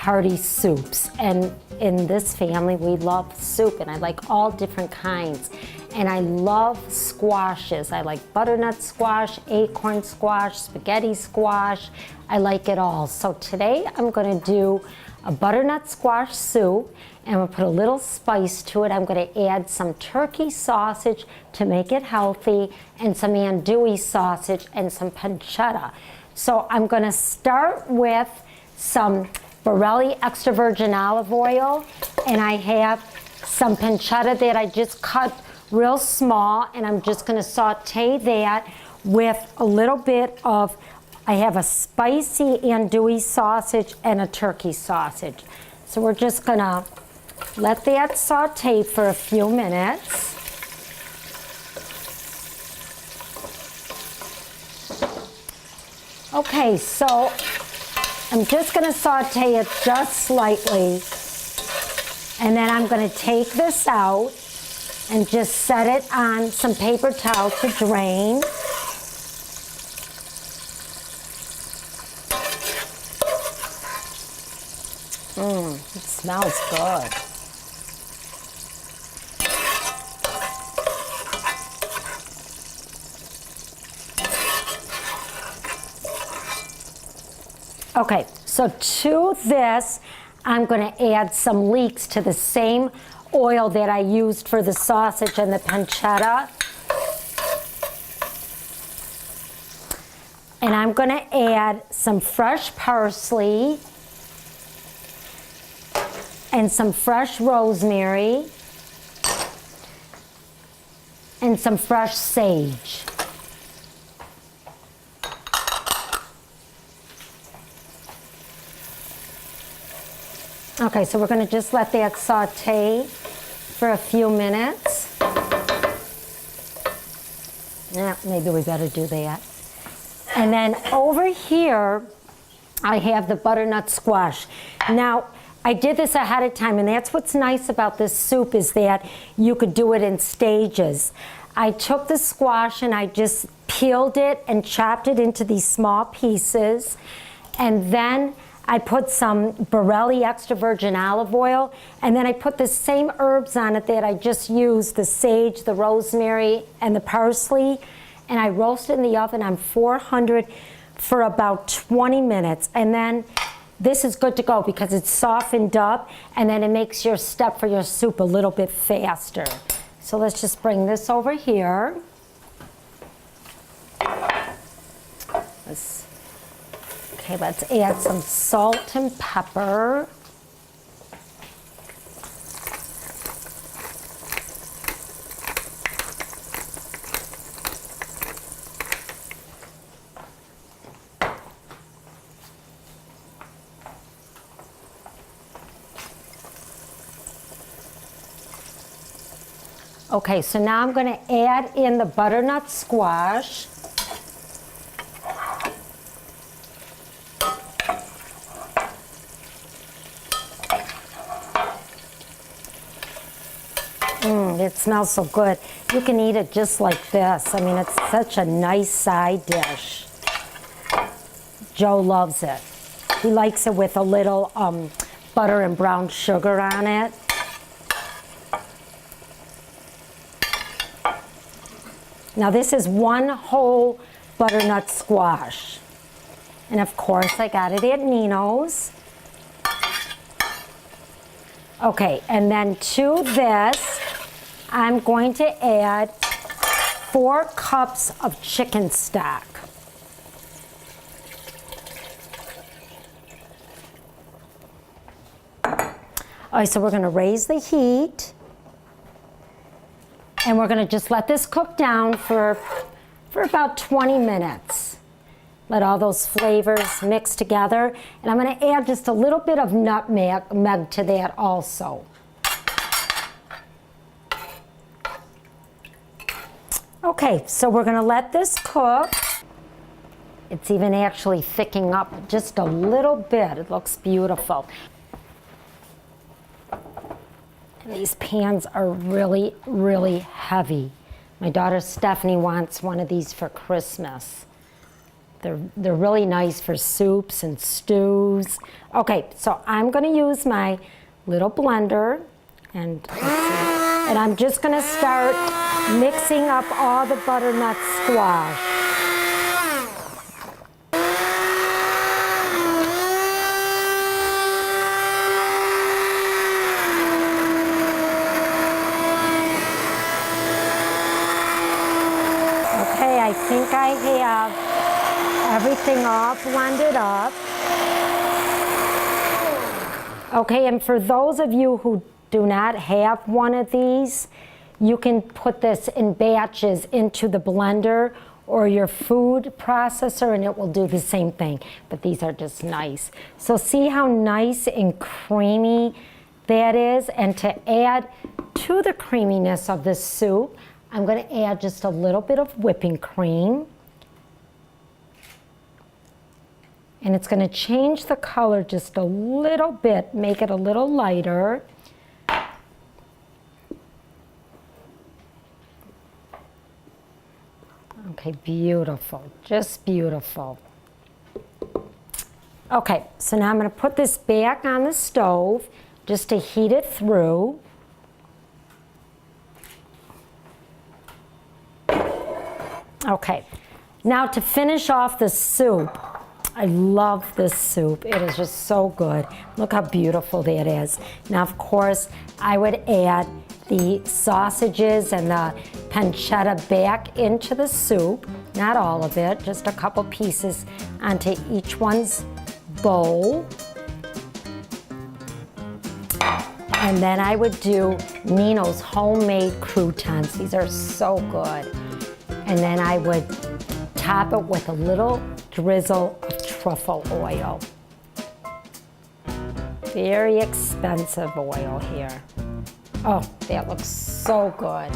hearty soups. And in this family, we love soup, and I like all different kinds. And I love squashes. I like butternut squash, acorn squash, spaghetti squash. I like it all. So today I'm gonna do a butternut squash soup, and I'm gonna put a little spice to it. I'm gonna add some turkey sausage to make it healthy, and some andouille sausage and some pancetta. So I'm gonna start with some Borelli extra virgin olive oil, and I have some pancetta that I just cut real small, and I'm just gonna saute that with a little bit of, I have a spicy andouille sausage and a turkey sausage. So we're just gonna let that saute for a few minutes. Okay, so I'm just gonna saute it just slightly, and then I'm gonna take this out and just set it on some paper towel to drain. It smells good. Okay, so to this, I'm gonna add some leeks to the same oil that I used for the sausage and the pancetta. And I'm gonna add some fresh parsley and some fresh rosemary and some fresh sage. Okay, so we're gonna just let that saute for a few minutes. Yeah, maybe we better do that. And then over here, I have the butternut squash. Now, I did this ahead of time, and that's what's nice about this soup, is that you could do it in stages. I took the squash and I just peeled it and chopped it into these small pieces, and then I put some Borelli extra virgin olive oil, and then I put the same herbs on it that I just used, the sage, the rosemary, and the parsley, and I roast it in the oven on 400 for about 20 minutes. And then this is good to go because it's softened up, and then it makes your step for your soup a little bit faster. So let's just bring this over here. Okay, let's add some salt and pepper. Okay, so now I'm going to add in the butternut squash. It smells so good. You can eat it just like this. I mean, it's such a nice side dish. Joe loves it. He likes it with a little butter and brown sugar on it. Now this is one whole butternut squash. And of course I got it at Nino's. Okay, and then to this, I'm going to add 4 cups of chicken stock. All right, so we're gonna raise the heat, and we're gonna just let this cook down for about 20 minutes. Let all those flavors mix together, and I'm gonna add just a little bit of nutmeg to that also. Okay, so we're gonna let this cook. It's even actually thickening up just a little bit. It looks beautiful. And these pans are really, really heavy. My daughter Stephanie wants one of these for Christmas. They're really nice for soups and stews. Okay, so I'm gonna use my little blender and I'm just gonna start mixing up all the butternut squash. Okay, I think I have everything all blended up. Okay, and for those of you who do not have one of these, you can put this in batches into the blender or your food processor and it will do the same thing, but these are just nice. So see how nice and creamy that is? And to add to the creaminess of this soup, I'm going to add just a little bit of whipping cream. And it's going to change the color just a little bit, make it a little lighter. Okay, beautiful, just beautiful. Okay, so now I'm going to put this back on the stove just to heat it through. Okay, now to finish off the soup, I love this soup. It is just so good. Look how beautiful that is. Now, of course, I would add the sausages and the pancetta back into the soup. Not all of it, just a couple pieces onto each one's bowl. And then I would do Nino's homemade croutons. These are so good. And then I would top it with a little drizzle of truffle oil. Very expensive oil here. Oh, that looks so good.